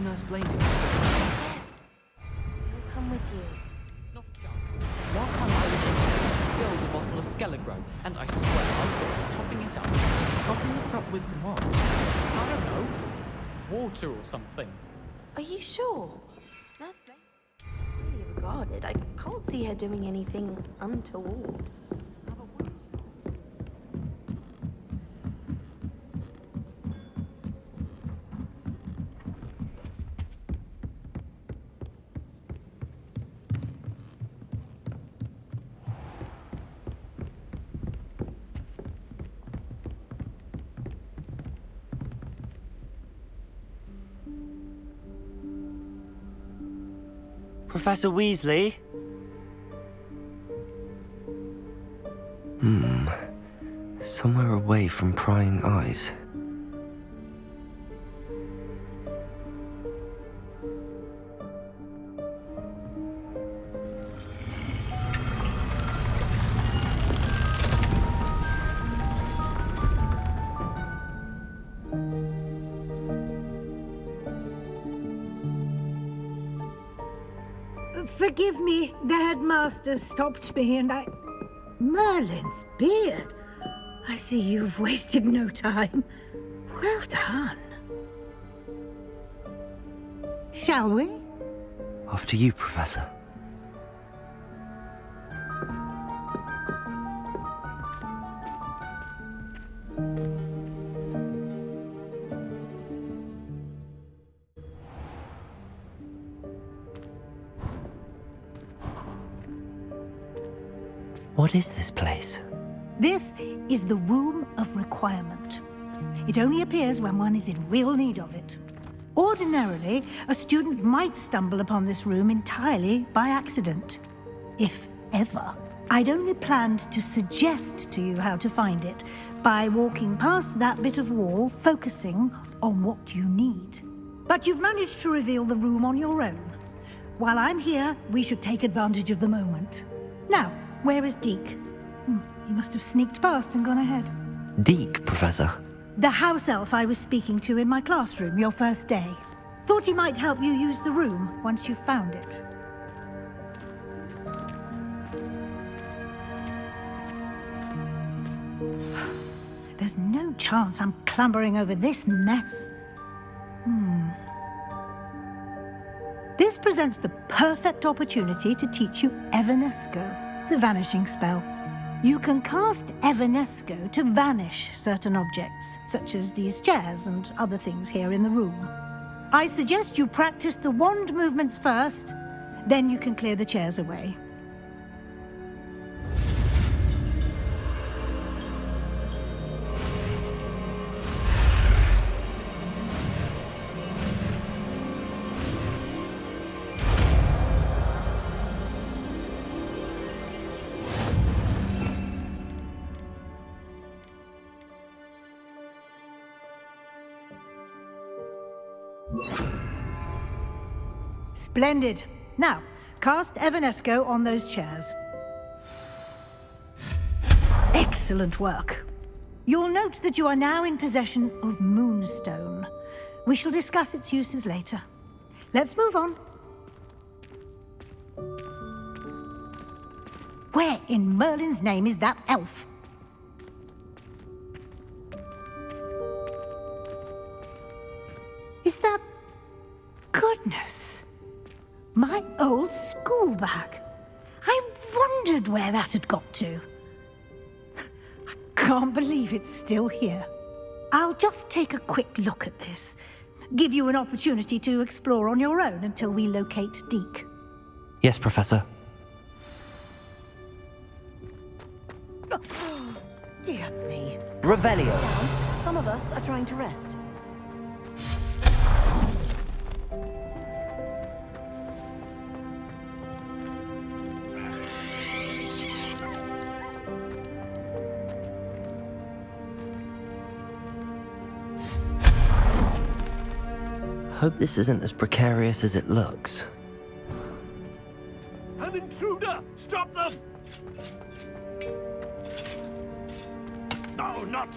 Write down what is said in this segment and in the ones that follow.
Nurse blaming me? He'll come with you. Not a chance. Last time I was in, he spilled a bottle of Skelegro, and I swear I saw him topping it up. Topping it up with what? I don't know. Water or something. Are you sure? Nurse Blake really regarded. I can't see her doing anything untoward. Professor Weasley? Somewhere away from prying eyes. Forgive me, the headmaster stopped me and I... Merlin's beard. I see you've wasted no time. Well done. Shall we? After you, Professor. What is this place? This is the Room of Requirement. It only appears when one is in real need of it. Ordinarily, a student might stumble upon this room entirely by accident, if ever. I'd only planned to suggest to you how to find it by walking past that bit of wall, focusing on what you need. But you've managed to reveal the room on your own. While I'm here, we should take advantage of the moment. Now, where is Deke? He must have sneaked past and gone ahead. Deke, Professor. The house elf I was speaking to in my classroom your first day. Thought he might help you use the room once you've found it. There's no chance I'm clambering over this mess. This presents the perfect opportunity to teach you Evanesco, the vanishing spell. You can cast Evanesco to vanish certain objects, such as these chairs and other things here in the room. I suggest you practice the wand movements first, then you can clear the chairs away. Splendid. Now, cast Evanesco on those chairs. Excellent work. You'll note that you are now in possession of Moonstone. We shall discuss its uses later. Let's move on. Where in Merlin's name is that elf? Is that... Goodness! My old school bag. I wondered where that had got to. I can't believe it's still here. I'll just take a quick look at this. Give you an opportunity to explore on your own until we locate Deke. Yes, Professor. Dear me. Revelio. Down. Some of us are trying to rest. Hope this isn't as precarious as it looks. An intruder! Stop them! No, not...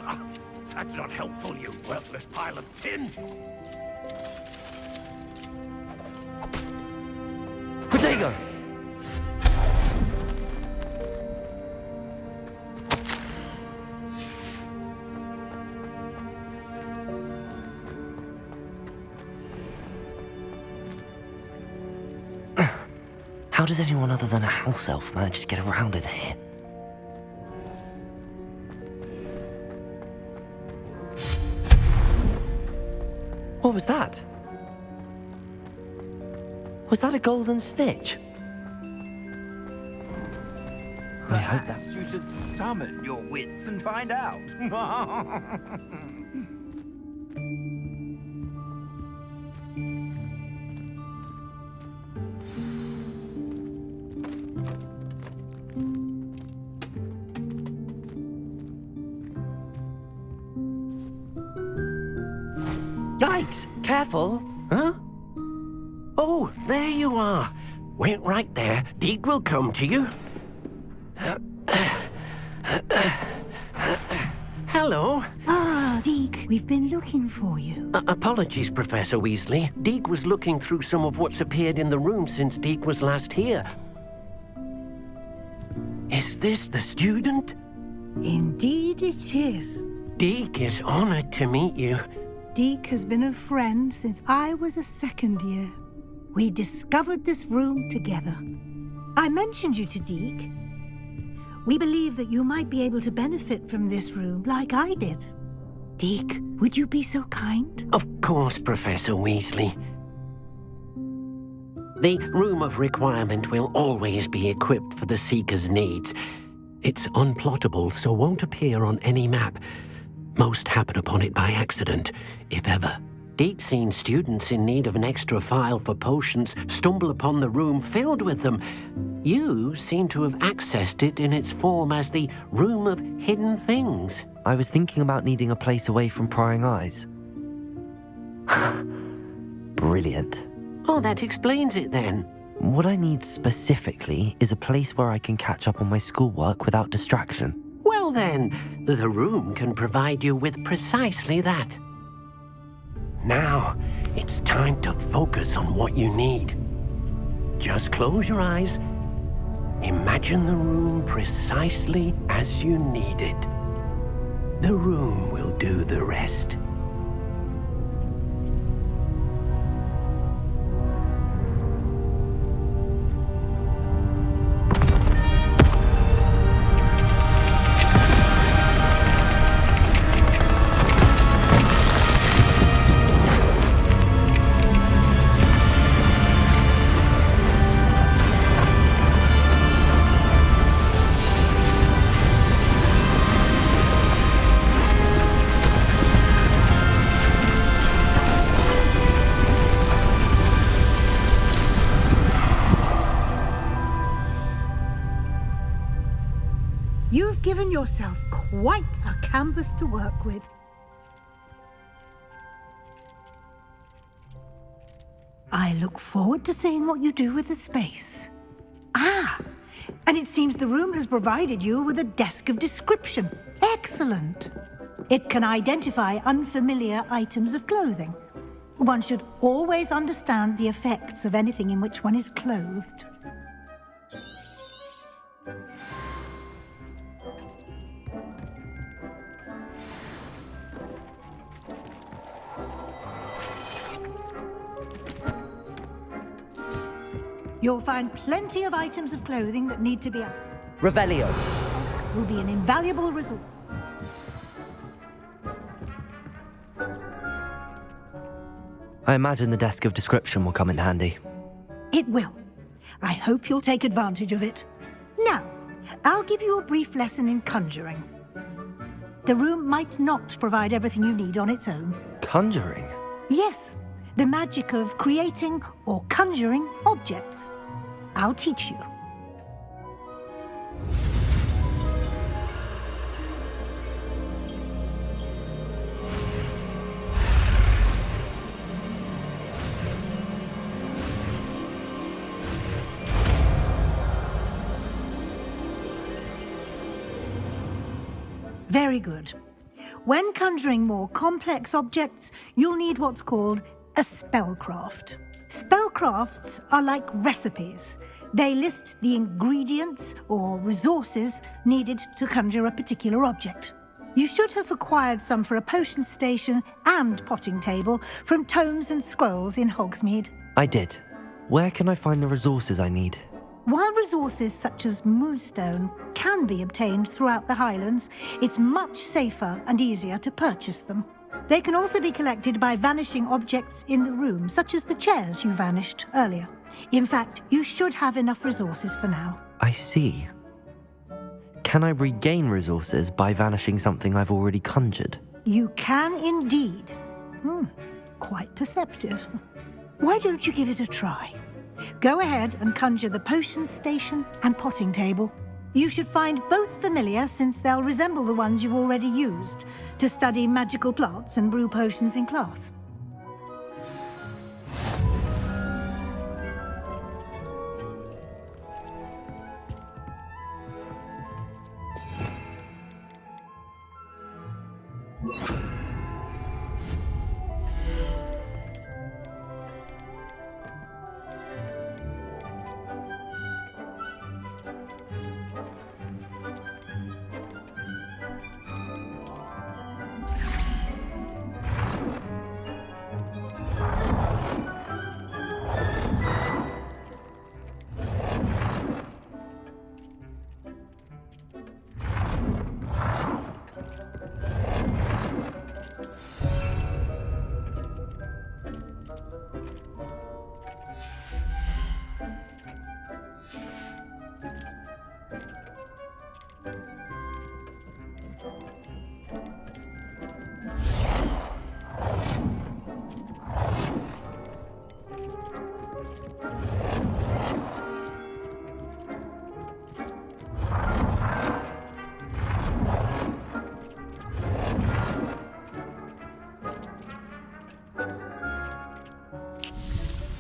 that's not helpful, you worthless pile of tin! you go. How does anyone other than a house elf manage to get around in here? What was that? Was that a golden snitch? I hope that... Perhaps you should summon your wits and find out. Yikes! Careful! Huh? Oh, there you are. Wait right there. Deke will come to you. Hello. Ah, Deke, we've been looking for you. Apologies, Professor Weasley. Deke was looking through some of what's appeared in the room since Deke was last here. Is this the student? Indeed it is. Deke is honored to meet you. Deke has been a friend since I was a second year. We discovered this room together. I mentioned you to Deke. We believe that you might be able to benefit from this room like I did. Deke, would you be so kind? Of course, Professor Weasley. The Room of Requirement will always be equipped for the Seeker's needs. It's unplottable, so won't appear on any map. Most happen upon it by accident, if ever. Deep-seen students in need of an extra file for potions stumble upon the room filled with them. You seem to have accessed it in its form as the Room of Hidden Things. I was thinking about needing a place away from prying eyes. Brilliant. Oh, that explains it then. What I need specifically is a place where I can catch up on my schoolwork without distraction. Well then, the room can provide you with precisely that. Now, it's time to focus on what you need. Just close your eyes. Imagine the room precisely as you need it. The room will do the rest. You've given yourself quite a canvas to work with. I look forward to seeing what you do with the space. Ah, and it seems the room has provided you with a desk of description. Excellent. It can identify unfamiliar items of clothing. One should always understand the effects of anything in which one is clothed. You'll find plenty of items of clothing that need to be... Revelio. ...will be an invaluable resource. I imagine the desk of description will come in handy. It will. I hope you'll take advantage of it. Now, I'll give you a brief lesson in conjuring. The room might not provide everything you need on its own. Conjuring? Yes, the magic of creating or conjuring objects. I'll teach you. Very good. When conjuring more complex objects, you'll need what's called a spellcraft. Spellcrafts are like recipes. They list the ingredients or resources needed to conjure a particular object. You should have acquired some for a potion station and potting table from tomes and scrolls in Hogsmeade. I did. Where can I find the resources I need? While resources such as Moonstone can be obtained throughout the Highlands, it's much safer and easier to purchase them. They can also be collected by vanishing objects in the room, such as the chairs you vanished earlier. In fact, you should have enough resources for now. I see. Can I regain resources by vanishing something I've already conjured? You can indeed. Quite perceptive. Why don't you give it a try? Go ahead and conjure the potion station and potting table. You should find both familiar since they'll resemble the ones you've already used to study magical plants and brew potions in class.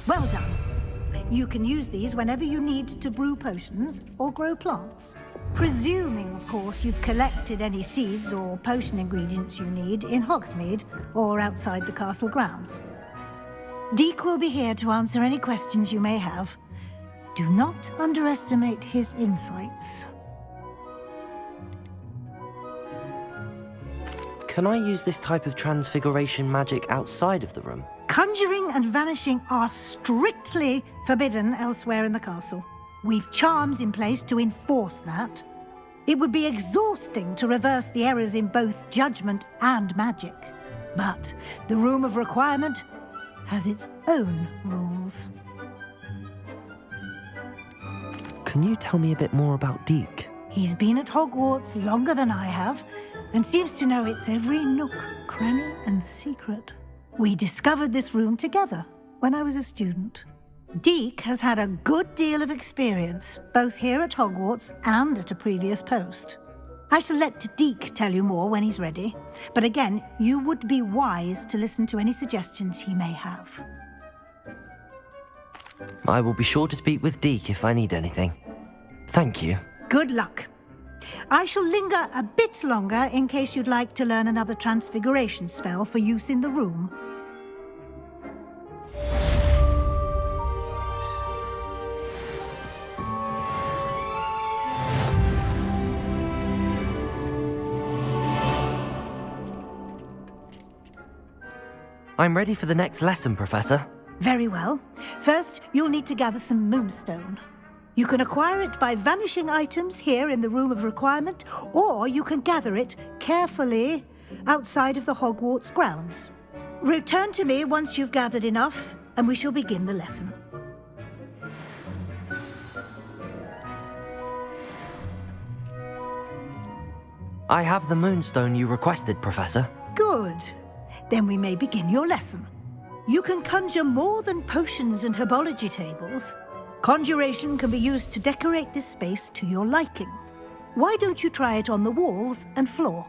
Well done. You can use these whenever you need to brew potions or grow plants. Presuming, of course, you've collected any seeds or potion ingredients you need in Hogsmeade or outside the castle grounds. Deek will be here to answer any questions you may have. Do not underestimate his insights. Can I use this type of transfiguration magic outside of the room? Conjuring and vanishing are strictly forbidden elsewhere in the castle. We've charms in place to enforce that. It would be exhausting to reverse the errors in both judgment and magic. But the Room of Requirement has its own rules. Can you tell me a bit more about Deek? He's been at Hogwarts longer than I have, and seems to know its every nook, cranny, and secret. We discovered this room together when I was a student. Deek has had a good deal of experience, both here at Hogwarts and at a previous post. I shall let Deek tell you more when he's ready, but again, you would be wise to listen to any suggestions he may have. I will be sure to speak with Deek if I need anything. Thank you. Good luck. I shall linger a bit longer in case you'd like to learn another transfiguration spell for use in the room. I'm ready for the next lesson, Professor. Very well. First, you'll need to gather some Moonstone. You can acquire it by vanishing items here in the Room of Requirement, or you can gather it carefully outside of the Hogwarts grounds. Return to me once you've gathered enough, and we shall begin the lesson. I have the Moonstone you requested, Professor. Good. Then we may begin your lesson. You can conjure more than potions and herbology tables. Conjuration can be used to decorate this space to your liking. Why don't you try it on the walls and floor?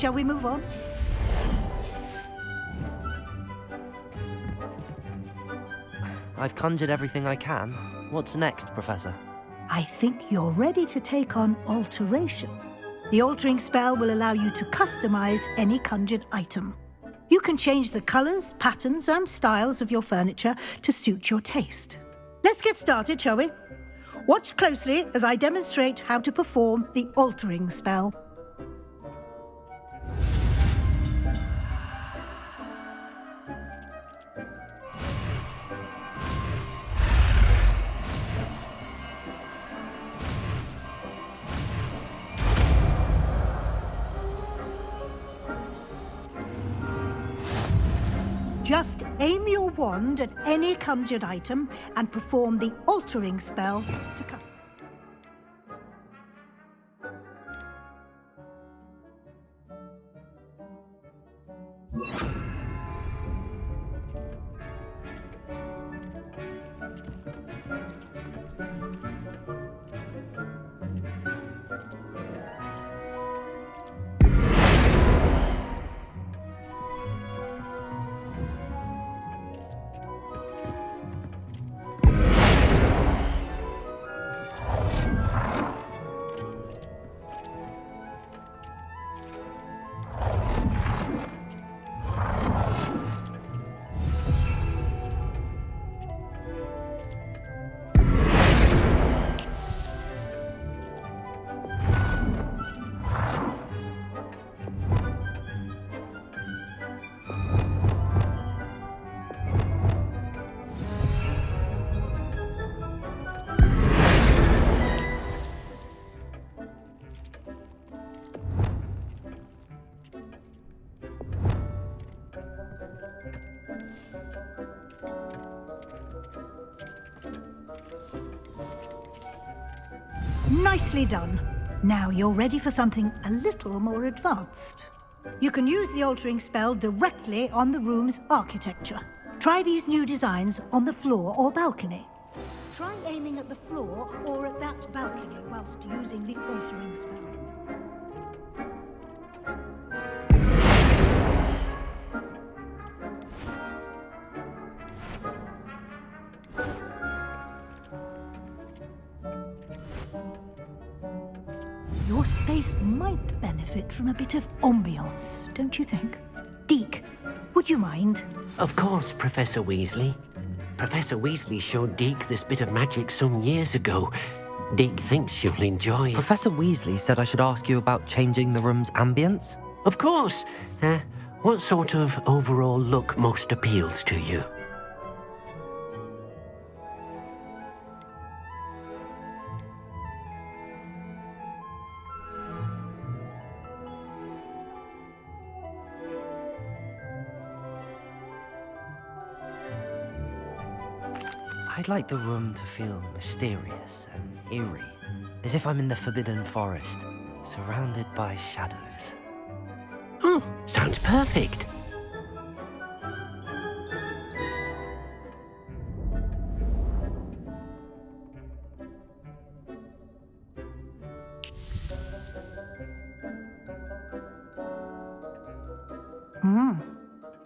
Shall we move on? I've conjured everything I can. What's next, Professor? I think you're ready to take on alteration. The altering spell will allow you to customize any conjured item. You can change the colors, patterns, and styles of your furniture to suit your taste. Let's get started, shall we? Watch closely as I demonstrate how to perform the altering spell. Just aim your wand at any conjured item and perform the altering spell to custom. Nicely done. Now you're ready for something a little more advanced. You can use the altering spell directly on the room's architecture. Try these new designs on the floor or balcony. Try aiming at the floor or at that balcony whilst using the altering spell. Your space might benefit from a bit of ambiance, don't you think? Deke, would you mind? Of course, Professor Weasley. Professor Weasley showed Deke this bit of magic some years ago. Deke thinks you'll enjoy it. Professor Weasley said I should ask you about changing the room's ambience. Of course. What sort of overall look most appeals to you? I'd like the room to feel mysterious and eerie, as if I'm in the Forbidden Forest, surrounded by shadows. Oh, sounds perfect.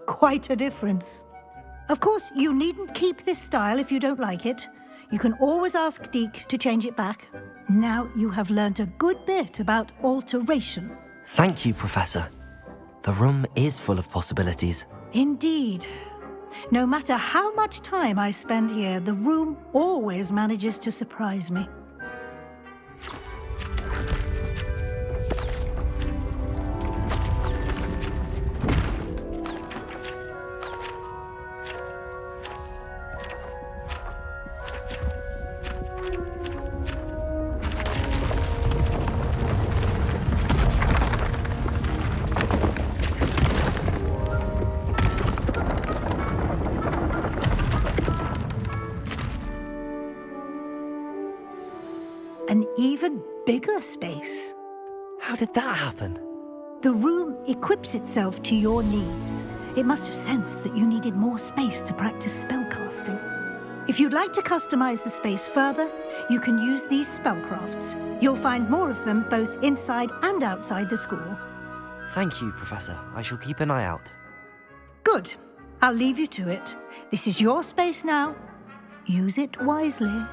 Quite a difference. Of course, you needn't keep this style if you don't like it. You can always ask Deke to change it back. Now you have learnt a good bit about alteration. Thank you, Professor. The room is full of possibilities. Indeed. No matter how much time I spend here, the room always manages to surprise me. An even bigger space. How did that happen? The room equips itself to your needs. It must have sensed that you needed more space to practice spellcasting. If you'd like to customize the space further, you can use these spellcrafts. You'll find more of them both inside and outside the school. Thank you, Professor. I shall keep an eye out. Good. I'll leave you to it. This is your space now. Use it wisely.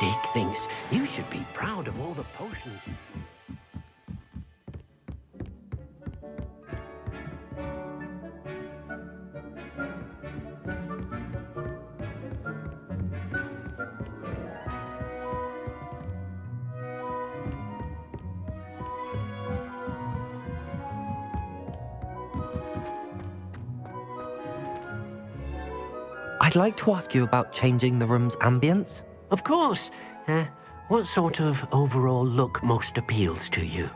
Dick thinks you should be proud of all the potions. I'd like to ask you about changing the room's ambience. Of course. What sort of overall look most appeals to you?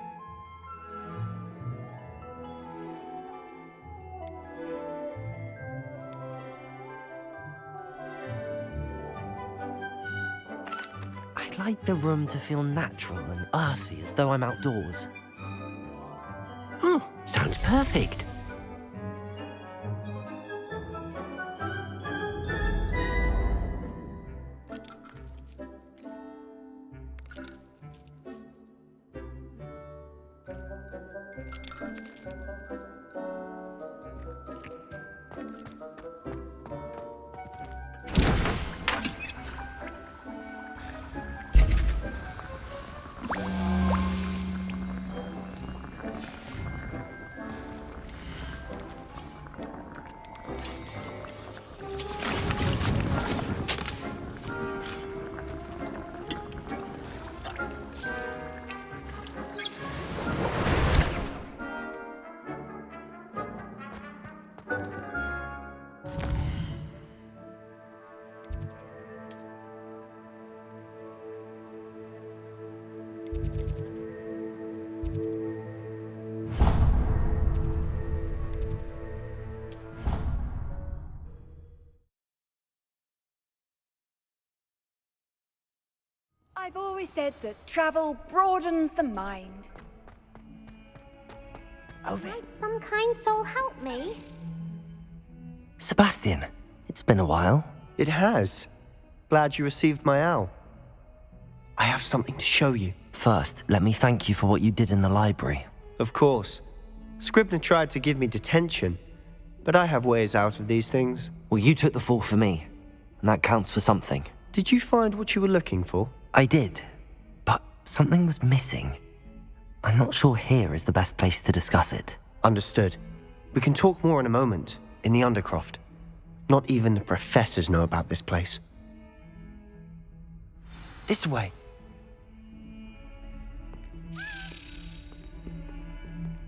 I'd like the room to feel natural and earthy, as though I'm outdoors. Sounds perfect. I've always said that travel broadens the mind. Over. Might some kind soul help me? Sebastian, it's been a while. It has. Glad you received my owl. I have something to show you. First, let me thank you for what you did in the library. Of course. Scribner tried to give me detention, but I have ways out of these things. Well, you took the fall for me, and that counts for something. Did you find what you were looking for? I did, but something was missing. I'm not sure here is the best place to discuss it. Understood. We can talk more in a moment, in the Undercroft. Not even the professors know about this place. This way.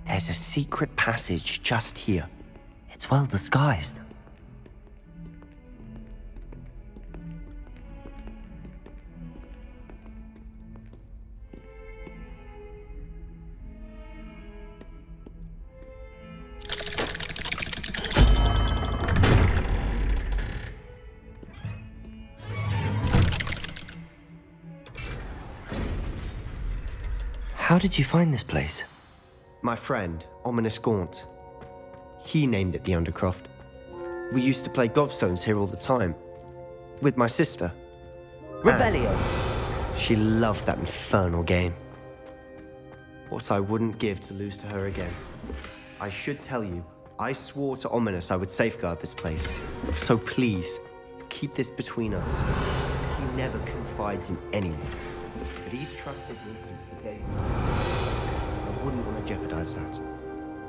There's a secret passage just here. It's well disguised. How did you find this place? My friend, Ominous Gaunt. He named it the Undercroft. We used to play gobstones here all the time. With my sister. Revelio. She loved that infernal game. What I wouldn't give to lose to her again. I should tell you, I swore to Ominous I would safeguard this place. So please, keep this between us. He never confides in anyone. But he's trusted me since the day we met. I wouldn't want to jeopardize that.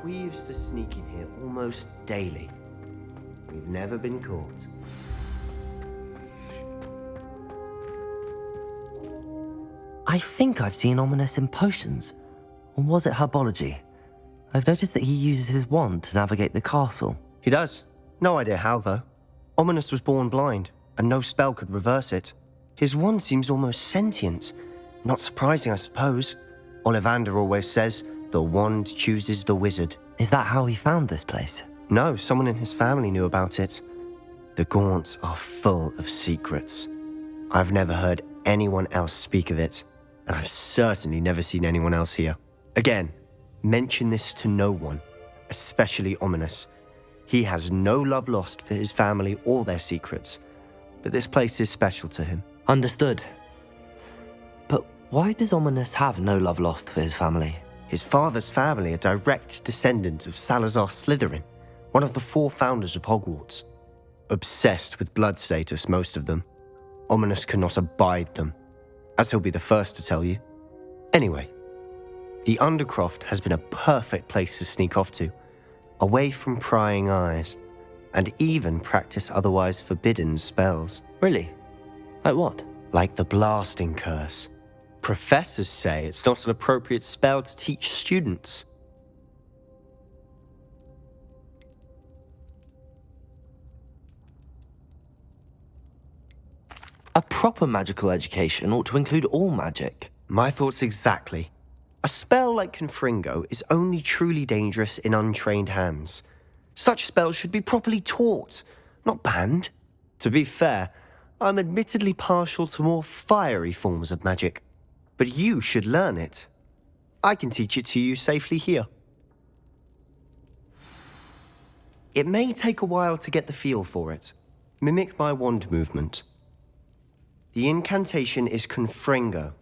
We used to sneak in here almost daily. We've never been caught. I think I've seen Ominous in potions. Or was it herbology? I've noticed that he uses his wand to navigate the castle. He does. No idea how, though. Ominous was born blind, and no spell could reverse it. His wand seems almost sentient. Not surprising, I suppose. Ollivander always says, the wand chooses the wizard. Is that how he found this place? No, someone in his family knew about it. The Gaunts are full of secrets. I've never heard anyone else speak of it, and I've certainly never seen anyone else here. Again, mention this to no one, especially Ominous. He has no love lost for his family or their secrets, but this place is special to him. Understood. But why does Ominous have no love lost for his family? His father's family are direct descendants of Salazar Slytherin, one of the 4 founders of Hogwarts. Obsessed with blood status, most of them. Ominous cannot abide them, as he'll be the first to tell you. Anyway, the Undercroft has been a perfect place to sneak off to, away from prying eyes, and even practice otherwise forbidden spells. Really? Like what? Like the Blasting Curse. Professors say it's not an appropriate spell to teach students. A proper magical education ought to include all magic. My thoughts exactly. A spell like Confringo is only truly dangerous in untrained hands. Such spells should be properly taught, not banned. To be fair, I'm admittedly partial to more fiery forms of magic. But you should learn it. I can teach it to you safely here. It may take a while to get the feel for it. Mimic my wand movement. The incantation is Confringo,